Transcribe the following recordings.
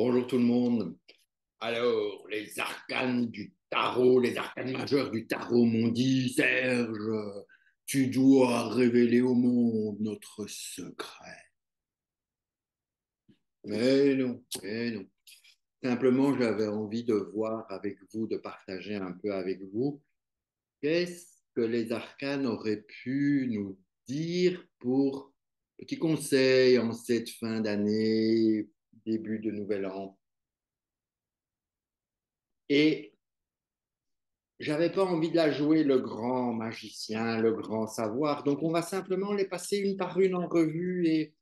Bonjour tout le monde. Alors, les arcanes du tarot, les arcanes majeurs du tarot m'ont dit, Serge, tu dois révéler au monde notre secret. Mais non. Simplement, j'avais envie de voir avec vous, de partager un peu avec vous, qu'est-ce que les arcanes auraient pu nous dire pour petit conseil en cette fin d'année, début de nouvel an. Et j'avais pas envie de la jouer le grand magicien, le grand savoir. Donc, on va simplement les passer une par une en revue et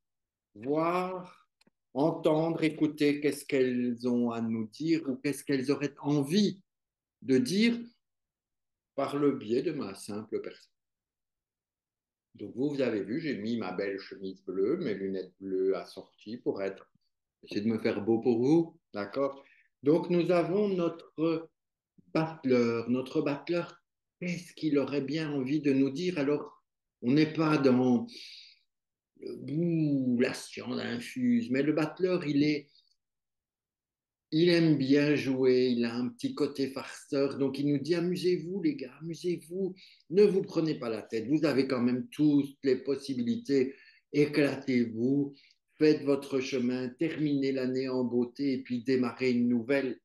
voir, entendre, écouter qu'est-ce qu'elles ont à nous dire ou qu'est-ce qu'elles auraient envie de dire par le biais de ma simple personne. Donc, vous avez vu, j'ai mis ma belle chemise bleue, mes lunettes bleues assorties pour essayer de me faire beau pour vous. D'accord? Donc, nous avons notre battleur, qu'est-ce qu'il aurait bien envie de nous dire? Alors, on n'est pas dans la science infuse, mais le battleur, il aime bien jouer, il a un petit côté farceur, donc il nous dit amusez-vous les gars, amusez-vous, ne vous prenez pas la tête, vous avez quand même toutes les possibilités, éclatez-vous, faites votre chemin, terminez l'année en beauté et puis démarrez une nouvelle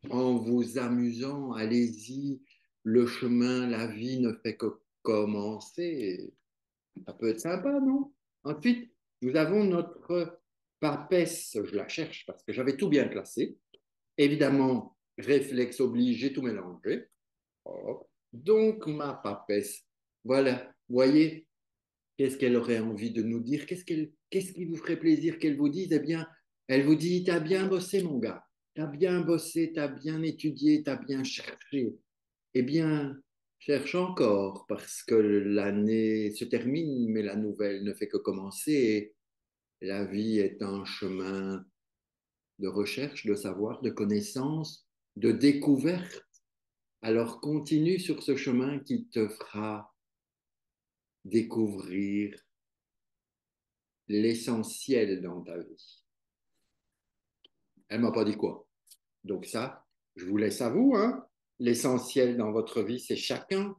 en vous amusant, allez-y, le chemin, la vie ne fait que commencer. Ça peut être sympa, non? Ensuite, nous avons notre papesse, je la cherche parce que j'avais tout bien classé. Évidemment, réflexe oblige, j'ai tout mélangé. Oh. Donc, ma papesse, voilà, voyez, qu'est-ce qu'elle aurait envie de nous dire? Qu'est-ce qui vous ferait plaisir qu'elle vous dise? Eh bien, elle vous dit, t'as bien bossé, mon gars. T'as bien bossé, t'as bien étudié, t'as bien cherché. Eh bien, cherche encore, parce que l'année se termine, mais la nouvelle ne fait que commencer. Et la vie est un chemin de recherche, de savoir, de connaissance, de découverte. Alors continue sur ce chemin qui te fera découvrir l'essentiel dans ta vie. Elle m'a pas dit quoi. Donc ça, je vous laisse à vous, hein. L'essentiel dans votre vie, c'est chacun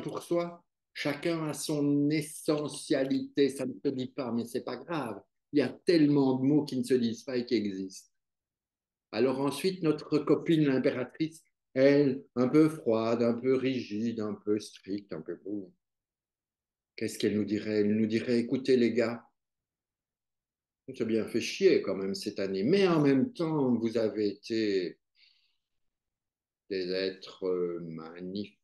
pour soi, chacun a son essentialité. Ça ne se dit pas, mais c'est pas grave. Il y a tellement de mots qui ne se disent pas et qui existent. Alors ensuite, notre copine l'impératrice, elle, un peu froide, un peu rigide, un peu stricte, un peu... Qu'est-ce qu'elle nous dirait? Elle nous dirait, écoutez les gars, on s'est bien fait chier quand même cette année, mais en même temps, vous avez été des êtres magnifiques.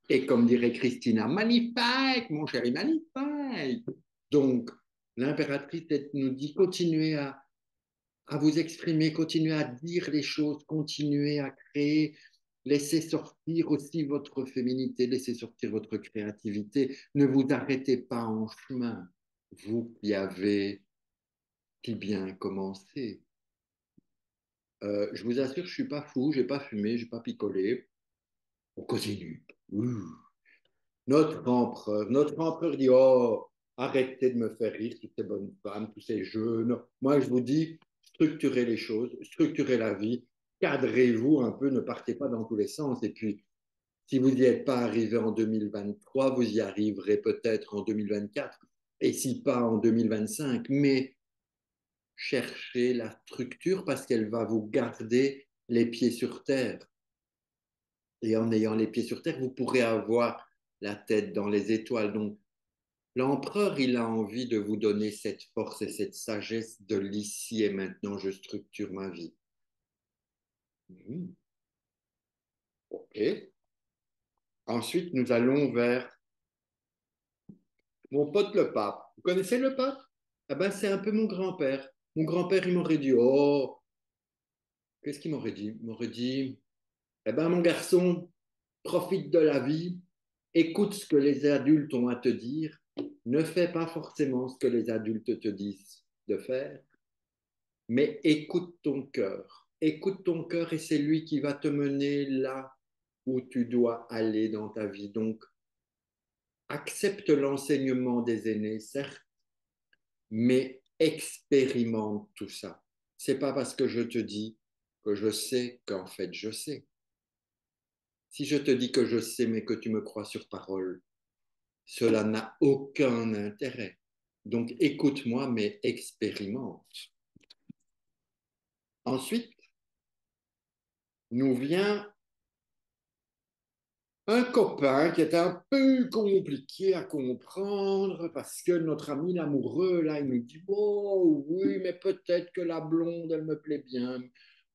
Et comme dirait Christina, magnifique, mon chéri, magnifique. Donc, l'impératrice elle nous dit, continuez à vous exprimer, continuez à dire les choses, continuez à créer, laissez sortir aussi votre féminité, laissez sortir votre créativité. Ne vous arrêtez pas en chemin. Vous qui avez si bien commencé. Je vous assure, je suis pas fou, j'ai pas fumé, j'ai pas picolé. On continue. Ouh. Notre empereur dit, oh, arrêtez de me faire rire, toutes ces bonnes femmes, tous ces jeunes. Moi, je vous dis, structurez les choses, structurez la vie, cadrez-vous un peu, ne partez pas dans tous les sens. Et puis, si vous n'y êtes pas arrivé en 2023, vous y arriverez peut-être en 2024, et si pas en 2025. Mais cherchez la structure parce qu'elle va vous garder les pieds sur terre. Et en ayant les pieds sur terre, vous pourrez avoir la tête dans les étoiles. Donc, l'empereur, il a envie de vous donner cette force et cette sagesse de l'ici et maintenant, je structure ma vie. Mhm. OK. Ensuite, nous allons vers mon pote le pape. Vous connaissez le pape? Ah ben, c'est un peu mon grand-père. Mon grand-père, il m'aurait dit, oh, qu'est-ce qu'il m'aurait dit? Il m'aurait dit, eh ben, mon garçon, profite de la vie, écoute ce que les adultes ont à te dire, ne fais pas forcément ce que les adultes te disent de faire, mais écoute ton cœur. Écoute ton cœur et c'est lui qui va te mener là où tu dois aller dans ta vie. Donc, accepte l'enseignement des aînés, certes, mais expérimente tout ça. C'est pas parce que je te dis que je sais qu'en fait je sais. Si je te dis que je sais mais que tu me crois sur parole, cela n'a aucun intérêt. Donc écoute-moi mais expérimente. Ensuite, nous vient un copain qui est un peu compliqué à comprendre parce que notre ami l'amoureux, là, il nous dit, oh oui, mais peut-être que la blonde, elle me plaît bien.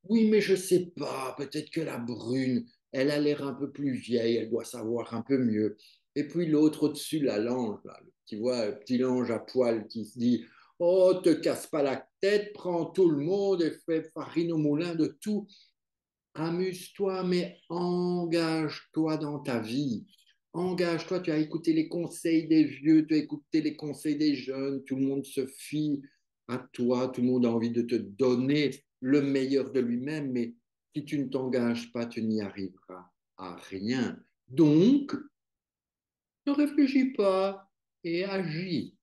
Oui, mais je sais pas, peut-être que la brune, elle a l'air un peu plus vieille, elle doit savoir un peu mieux. Et puis l'autre au-dessus, la l'ange, là, tu vois, le petit ange à poil qui se dit, oh, te casse pas la tête, prends tout le monde et fais farine au moulin de tout. Amuse-toi, mais engage-toi dans ta vie. Engage-toi, tu as écouté les conseils des vieux, tu as écouté les conseils des jeunes, tout le monde se fie à toi, tout le monde a envie de te donner le meilleur de lui-même, mais si tu ne t'engages pas, tu n'y arriveras à rien. Donc, ne réfléchis pas et agis.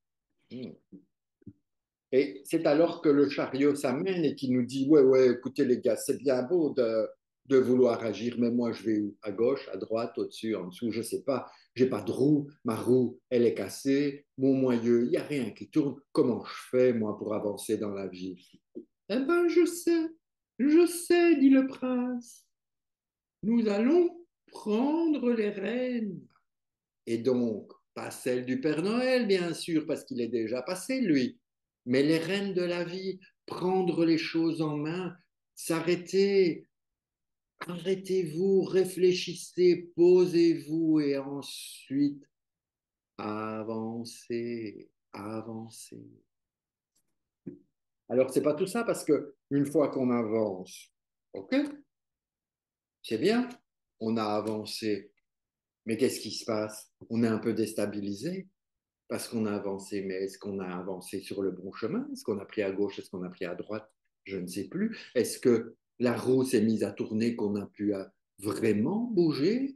Et c'est alors que le chariot s'amène et qui nous dit, ouais, ouais, écoutez les gars, c'est bien beau de vouloir agir, mais moi je vais où? À gauche, à droite, au-dessus, en dessous, je ne sais pas. J'ai pas de roue, ma roue, elle est cassée, mon moyeu, il n'y a rien qui tourne. Comment je fais, moi, pour avancer dans la vie? Eh ben, je sais, dit le prince. Nous allons prendre les rênes. Et donc, pas celle du Père Noël, bien sûr, parce qu'il est déjà passé, lui, mais les rênes de la vie, prendre les choses en main, s'arrêter, arrêtez-vous, réfléchissez, posez-vous et ensuite avancez, avancez. Alors, c'est pas tout ça parce que une fois qu'on avance, ok, c'est bien, on a avancé, mais qu'est-ce qui se passe? On est un peu déstabilisé. Parce qu'on a avancé, mais est-ce qu'on a avancé sur le bon chemin? Est-ce qu'on a pris à gauche? Est-ce qu'on a pris à droite? Je ne sais plus. Est-ce que la roue s'est mise à tourner, qu'on a pu vraiment bouger?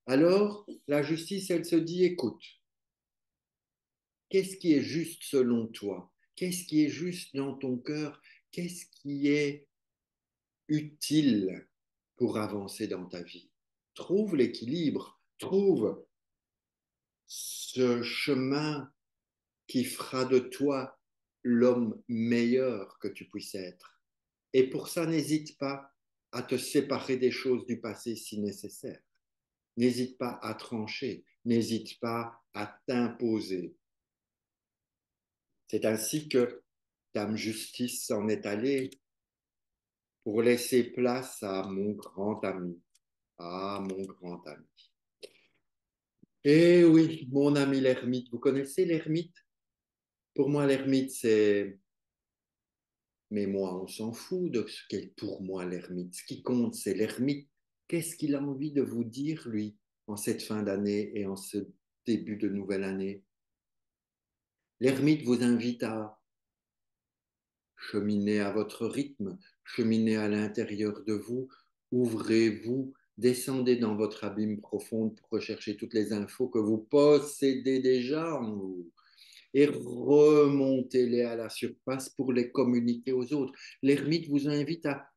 Alors, la justice, elle se dit, écoute, qu'est-ce qui est juste selon toi? Qu'est-ce qui est juste dans ton cœur? Qu'est-ce qui est utile pour avancer dans ta vie? Trouve l'équilibre, trouve ce chemin qui fera de toi l'homme meilleur que tu puisses être. Et pour ça, n'hésite pas à te séparer des choses du passé si nécessaire. N'hésite pas à trancher, n'hésite pas à t'imposer. C'est ainsi que Dame Justice s'en est allée pour laisser place à mon grand ami. Ah, mon grand ami. Eh oui, mon ami l'ermite. Vous connaissez l'ermite? Pour moi, l'ermite, c'est mais moi, on s'en fout de ce qu'est pour moi l'ermite. Ce qui compte, c'est l'ermite. Qu'est-ce qu'il a envie de vous dire, lui, en cette fin d'année et en ce début de nouvelle année? L'ermite vous invite à cheminer à votre rythme, cheminer à l'intérieur de vous, ouvrez-vous, descendez dans votre abîme profond pour rechercher toutes les infos que vous possédez déjà en vous et remontez-les à la surface pour les communiquer aux autres. L'ermite vous invite à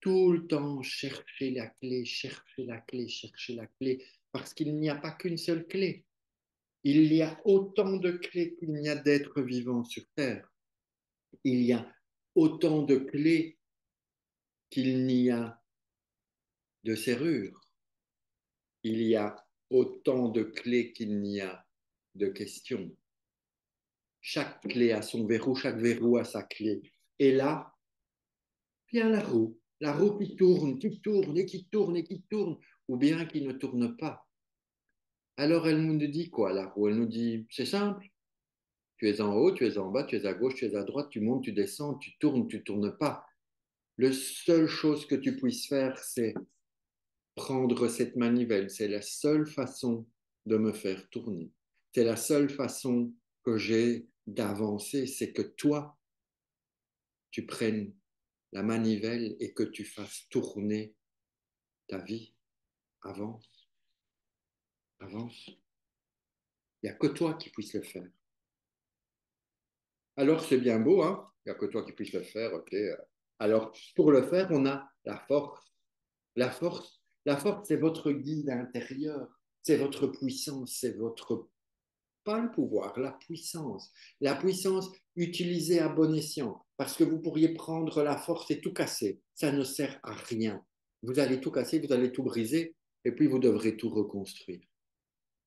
tout le temps chercher la clé, chercher la clé, chercher la clé, parce qu'il n'y a pas qu'une seule clé. Il y a autant de clés qu'il n'y a d'êtres vivants sur Terre. Il y a autant de clés qu'il n'y a de serrures. Il y a autant de clés qu'il n'y a de questions. Chaque clé a son verrou, chaque verrou a sa clé. Et là, vient la roue qui tourne et qui tourne et qui tourne, ou bien qui ne tourne pas. Alors elle nous dit quoi, la roue? Elle nous dit, c'est simple, tu es en haut, tu es en bas, tu es à gauche, tu es à droite, tu montes, tu descends, tu tournes pas. La seule chose que tu puisses faire, c'est prendre cette manivelle. C'est la seule façon de me faire tourner. C'est la seule façon que j'ai d'avancer, c'est que toi, tu prennes la manivelle et que tu fasses tourner ta vie. Avance, avance. Il n'y a que toi qui puisses le faire. Alors, c'est bien beau, hein? Il n'y a que toi qui puisses le faire, ok. Alors, pour le faire, on a la force. La force, c'est votre guide intérieur, c'est votre puissance, c'est votre, pas le pouvoir, la puissance. La puissance utilisée à bon escient, parce que vous pourriez prendre la force et tout casser. Ça ne sert à rien. Vous allez tout casser, vous allez tout briser, et puis vous devrez tout reconstruire.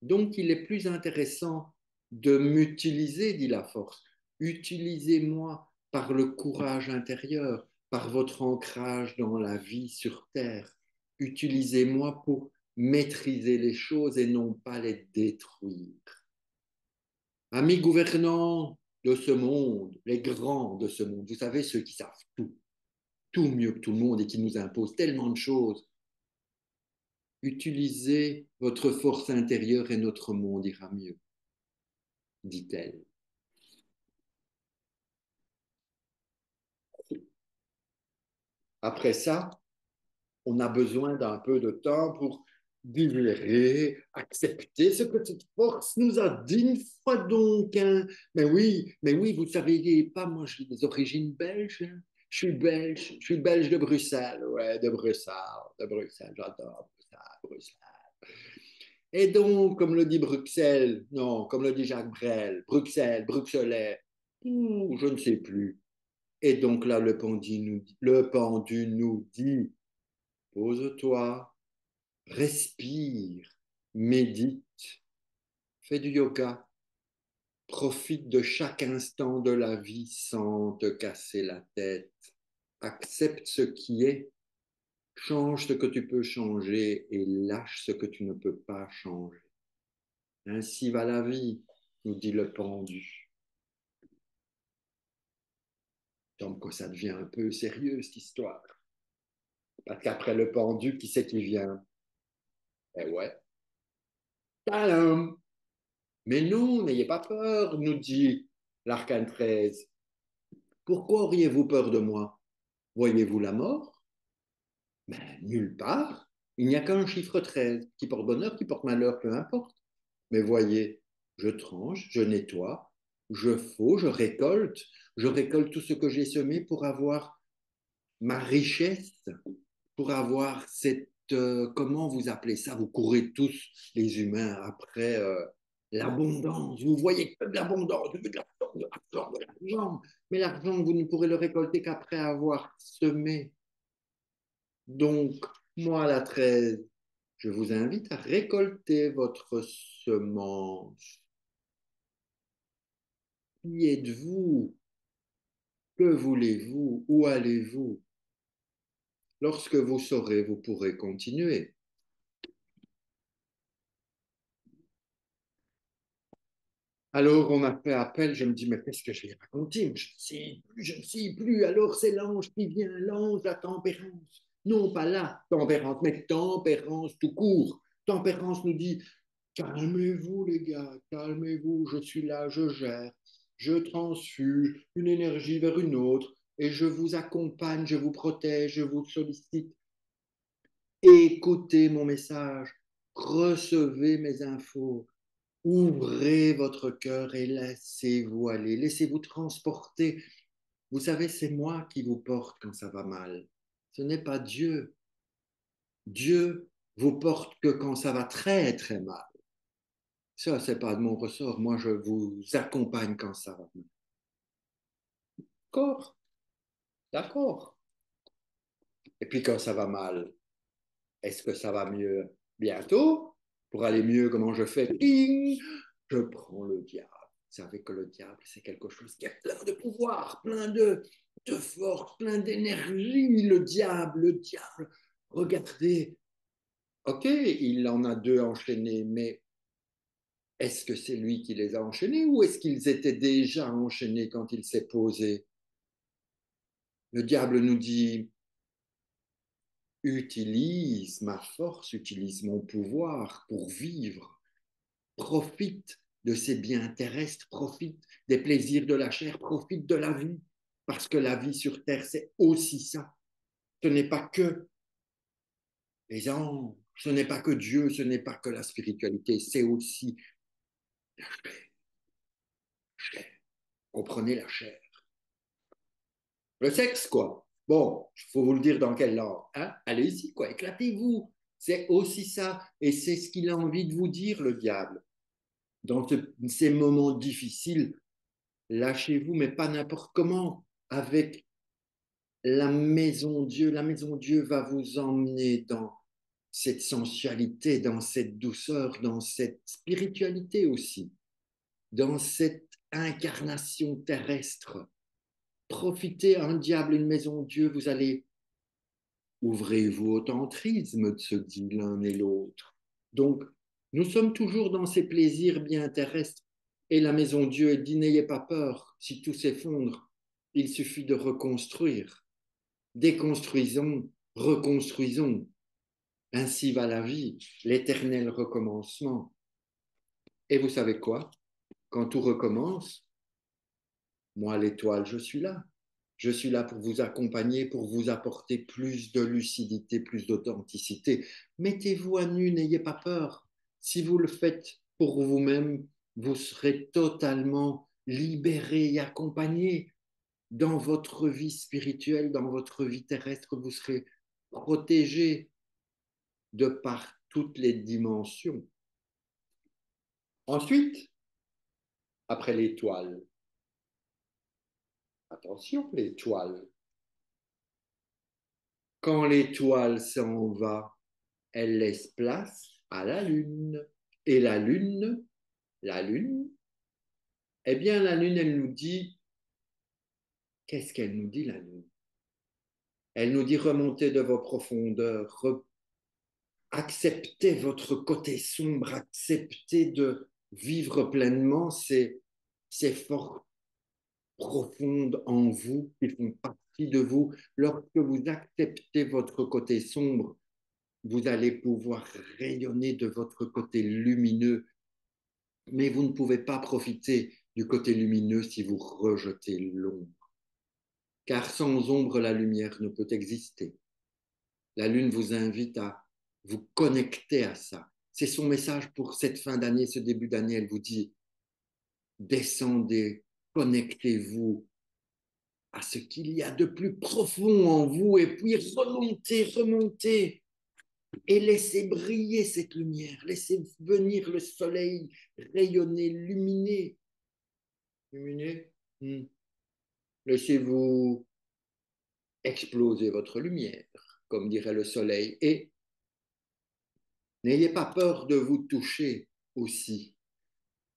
Donc, il est plus intéressant de m'utiliser, dit la force. Utilisez-moi par le courage intérieur, par votre ancrage dans la vie sur Terre. Utilisez-moi pour maîtriser les choses et non pas les détruire. Amis gouvernants de ce monde, les grands de ce monde, vous savez, ceux qui savent tout, tout mieux que tout le monde et qui nous imposent tellement de choses, utilisez votre force intérieure et notre monde ira mieux, dit-elle. Après ça, on a besoin d'un peu de temps pour digérer, accepter ce que cette force nous a dit une fois donc. Hein. Mais oui, vous ne saviez pas, moi j'ai des origines belges. Hein. Je suis belge de Bruxelles, ouais, de Bruxelles, j'adore Bruxelles, Bruxelles. Et donc, comme le dit Bruxelles, non, comme le dit Jacques Brel, Bruxelles, Bruxelais, je ne sais plus. Et donc là, le pendu nous dit, pose-toi, respire, médite, fais du yoga, profite de chaque instant de la vie sans te casser la tête, accepte ce qui est, change ce que tu peux changer et lâche ce que tu ne peux pas changer. Ainsi va la vie, nous dit le pendu. Donc que ça devient un peu sérieux cette histoire. Parce qu'après le pendu, qui c'est qui vient? Eh ouais, tadam! Mais non, n'ayez pas peur, nous dit l'arcane 13. Pourquoi auriez-vous peur de moi? Voyez-vous la mort? Mais nulle part. Il n'y a qu'un chiffre 13 qui porte bonheur, qui porte malheur, peu importe. Mais voyez, je tranche, je nettoie, je faux, je récolte tout ce que j'ai semé pour avoir ma richesse, pour avoir cette, comment vous appelez ça? Vous courez tous, les humains, après l'abondance. Vous voyez que de l'abondance, de l'argent, de l'argent, de l'argent. Mais l'argent, vous ne pourrez le récolter qu'après avoir semé. Donc, moi, la 13, je vous invite à récolter votre semence. Qui êtes-vous? Que voulez-vous? Où allez-vous? Lorsque vous saurez, vous pourrez continuer. Alors, on a fait appel, je me dis, mais qu'est-ce que je vais raconter? Je ne sais plus, je ne sais plus. Alors, c'est l'ange qui vient, l'ange, la tempérance. Non, pas la tempérance, mais tempérance tout court. Tempérance nous dit, calmez-vous, les gars, calmez-vous, je suis là, je gère, je transfuse une énergie vers une autre et je vous accompagne, je vous protège, je vous sollicite. Écoutez mon message, recevez mes infos, ouvrez votre cœur et laissez-vous aller, laissez-vous transporter. Vous savez, c'est moi qui vous porte quand ça va mal. Ce n'est pas Dieu. Dieu vous porte que quand ça va très très mal. Ça, c'est pas de mon ressort. Moi, je vous accompagne quand ça va mal. D'accord, d'accord. Et puis quand ça va mal, est-ce que ça va mieux bientôt? Pour aller mieux, comment je fais? Ding. Je prends le diable. Vous savez que le diable, c'est quelque chose qui a plein de pouvoir, plein de force, plein d'énergie. Le diable. Regardez, ok, il en a deux enchaînés, mais est-ce que c'est lui qui les a enchaînés ou est-ce qu'ils étaient déjà enchaînés quand il s'est posé? Le diable nous dit, utilise ma force, utilise mon pouvoir pour vivre. Profite de ces biens terrestres, profite des plaisirs de la chair, profite de la vie. Parce que la vie sur Terre, c'est aussi ça. Ce n'est pas que les anges, ce n'est pas que Dieu, ce n'est pas que la spiritualité, c'est aussi la chair. comprenez la chair. Le sexe, quoi. Bon, il faut vous le dire dans quelle langue. Hein? Allez-y, quoi, éclatez-vous. C'est aussi ça, et c'est ce qu'il a envie de vous dire, le diable. Dans ces moments difficiles, lâchez-vous, mais pas n'importe comment, avec la maison Dieu. La maison Dieu va vous emmener dans cette sensualité, dans cette douceur, dans cette spiritualité aussi, dans cette incarnation terrestre. Profitez, un diable, une maison Dieu, vous allez ouvrez-vous au tantrisme, se dit l'un et l'autre. Donc, nous sommes toujours dans ces plaisirs bien terrestres. Et la maison Dieu dit, n'ayez pas peur, si tout s'effondre, il suffit de reconstruire. Déconstruisons, reconstruisons. Ainsi va la vie, l'éternel recommencement. Et vous savez quoi? Quand tout recommence, moi, l'étoile, je suis là. Je suis là pour vous accompagner, pour vous apporter plus de lucidité, plus d'authenticité. Mettez-vous à nu, n'ayez pas peur. Si vous le faites pour vous-même, vous serez totalement libéré et accompagné dans votre vie spirituelle, dans votre vie terrestre. Vous serez protégé de par toutes les dimensions. Ensuite, après l'étoile, attention, l'étoile. Quand l'étoile s'en va, elle laisse place à la Lune. Et la Lune, eh bien la Lune, elle nous dit, qu'est-ce qu'elle nous dit la Lune? Elle nous dit remontez de vos profondeurs, acceptez votre côté sombre, acceptez de vivre pleinement ces forces profondes en vous qui font partie de vous. Lorsque vous acceptez votre côté sombre, vous allez pouvoir rayonner de votre côté lumineux, mais vous ne pouvez pas profiter du côté lumineux si vous rejetez l'ombre. Car sans ombre, la lumière ne peut exister. La Lune vous invite à vous connecter à ça. C'est son message pour cette fin d'année, ce début d'année. Elle vous dit, descendez, connectez-vous à ce qu'il y a de plus profond en vous et puis remontez, remontez et laissez briller cette lumière, laissez venir le soleil rayonner, luminer. Luminer. Laissez-vous exploser votre lumière, comme dirait le soleil, et n'ayez pas peur de vous toucher aussi.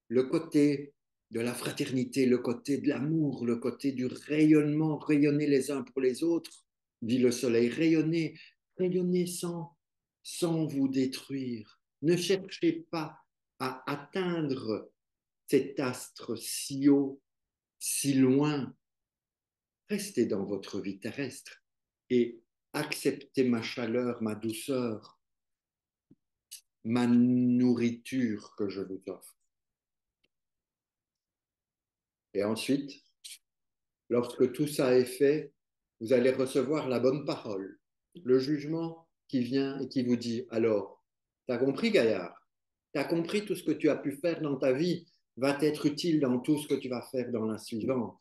Le côté de la fraternité, le côté de l'amour, le côté du rayonnement, rayonner les uns pour les autres, dit le soleil, rayonnez, rayonnez sans vous détruire. Ne cherchez pas à atteindre cet astre si haut, si loin. Restez dans votre vie terrestre et acceptez ma chaleur, ma douceur, ma nourriture que je vous offre. Et ensuite, lorsque tout ça est fait, vous allez recevoir la bonne parole, le jugement qui vient et qui vous dit, alors, t'as compris, Gaillard? T'as compris tout ce que tu as pu faire dans ta vie va t'être utile dans tout ce que tu vas faire dans la suivante.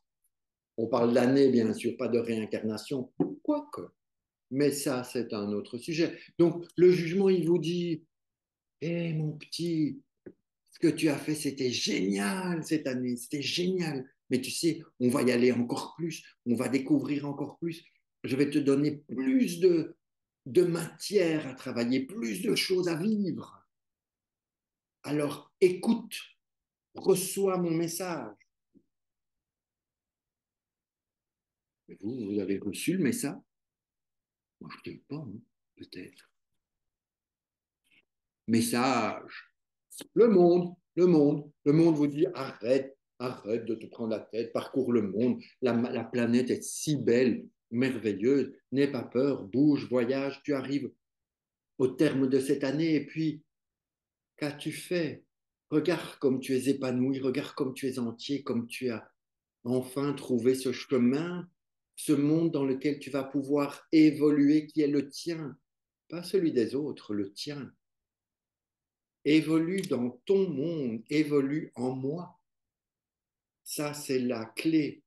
On parle d'année, bien sûr, pas de réincarnation, quoique. Mais ça, c'est un autre sujet. Donc, le jugement, il vous dit, hé, mon petit, ce que tu as fait, c'était génial cette année, c'était génial. Mais tu sais, on va y aller encore plus, on va découvrir encore plus. Je vais te donner plus de matière à travailler, plus de choses à vivre. Alors, écoute, reçois mon message. Mais vous avez reçu le message? Moi, je ne sais pas, hein, peut-être. Message. Le monde vous dit arrête, arrête de te prendre la tête, parcours le monde, la planète est si belle, merveilleuse, n'aie pas peur, bouge, voyage, tu arrives au terme de cette année et puis, qu'as-tu fait? Regarde comme tu es épanoui, regarde comme tu es entier, comme tu as enfin trouvé ce chemin, ce monde dans lequel tu vas pouvoir évoluer, qui est le tien, pas celui des autres, le tien. Évolue dans ton monde, évolue en moi. Ça, c'est la clé.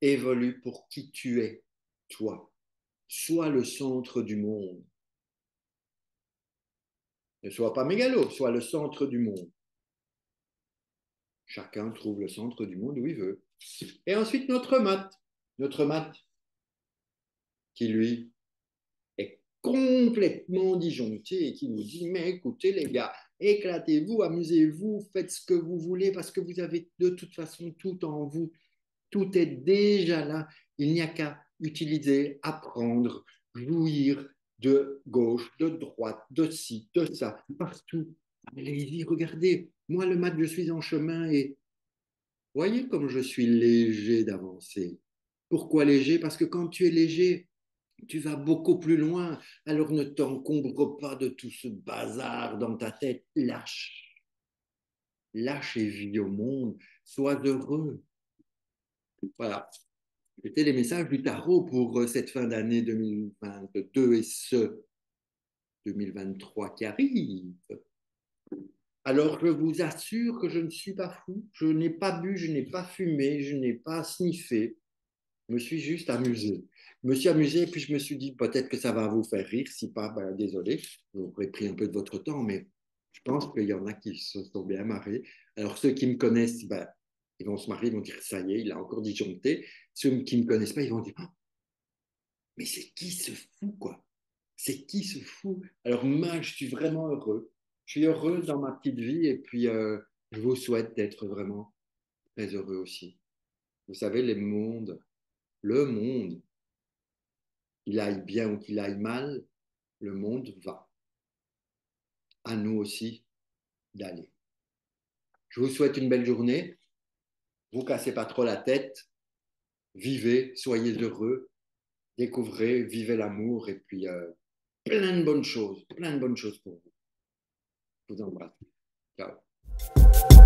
Évolue pour qui tu es, toi. Sois le centre du monde. Ne sois pas mégalo, sois le centre du monde. Chacun trouve le centre du monde où il veut. Et ensuite, notre mat qui, lui, est complètement disjoncté et qui nous dit, mais écoutez les gars, éclatez-vous, amusez-vous, faites ce que vous voulez parce que vous avez de toute façon tout en vous. Tout est déjà là. Il n'y a qu'à utiliser, apprendre, jouir de gauche, de droite, de ci, de ça, partout. Allez-y, regardez. Moi, le mat, je suis en chemin et voyez comme je suis léger d'avancer. Pourquoi léger? Parce que quand tu es léger, tu vas beaucoup plus loin. Alors ne t'encombre pas de tout ce bazar dans ta tête. Lâche. Lâche et vis au monde. Sois heureux. Voilà. C'était les messages du tarot pour cette fin d'année 2022 et ce 2023 qui arrive. Alors, je vous assure que je ne suis pas fou. Je n'ai pas bu, je n'ai pas fumé, je n'ai pas sniffé. Je me suis juste amusé. Je me suis amusé et puis je me suis dit peut-être que ça va vous faire rire. Si pas, ben, désolé, j'aurais pris un peu de votre temps, mais je pense qu'il y en a qui se sont bien marrés. Alors, ceux qui me connaissent, ben, ils vont se marrer, ils vont dire ça y est, il a encore disjoncté. Ceux qui ne me connaissent pas, ils vont dire oh, mais c'est qui ce fou, quoi? C'est qui ce fou? Alors, moi, je suis vraiment heureux. Je suis heureux dans ma petite vie et puis je vous souhaite d'être vraiment très heureux aussi. Vous savez, le monde, qu'il aille bien ou qu'il aille mal, le monde va. À nous aussi d'aller. Je vous souhaite une belle journée. Vous cassez pas trop la tête. Vivez, soyez heureux, découvrez, vivez l'amour et puis plein de bonnes choses pour vous. Je vous embrasse. Ciao.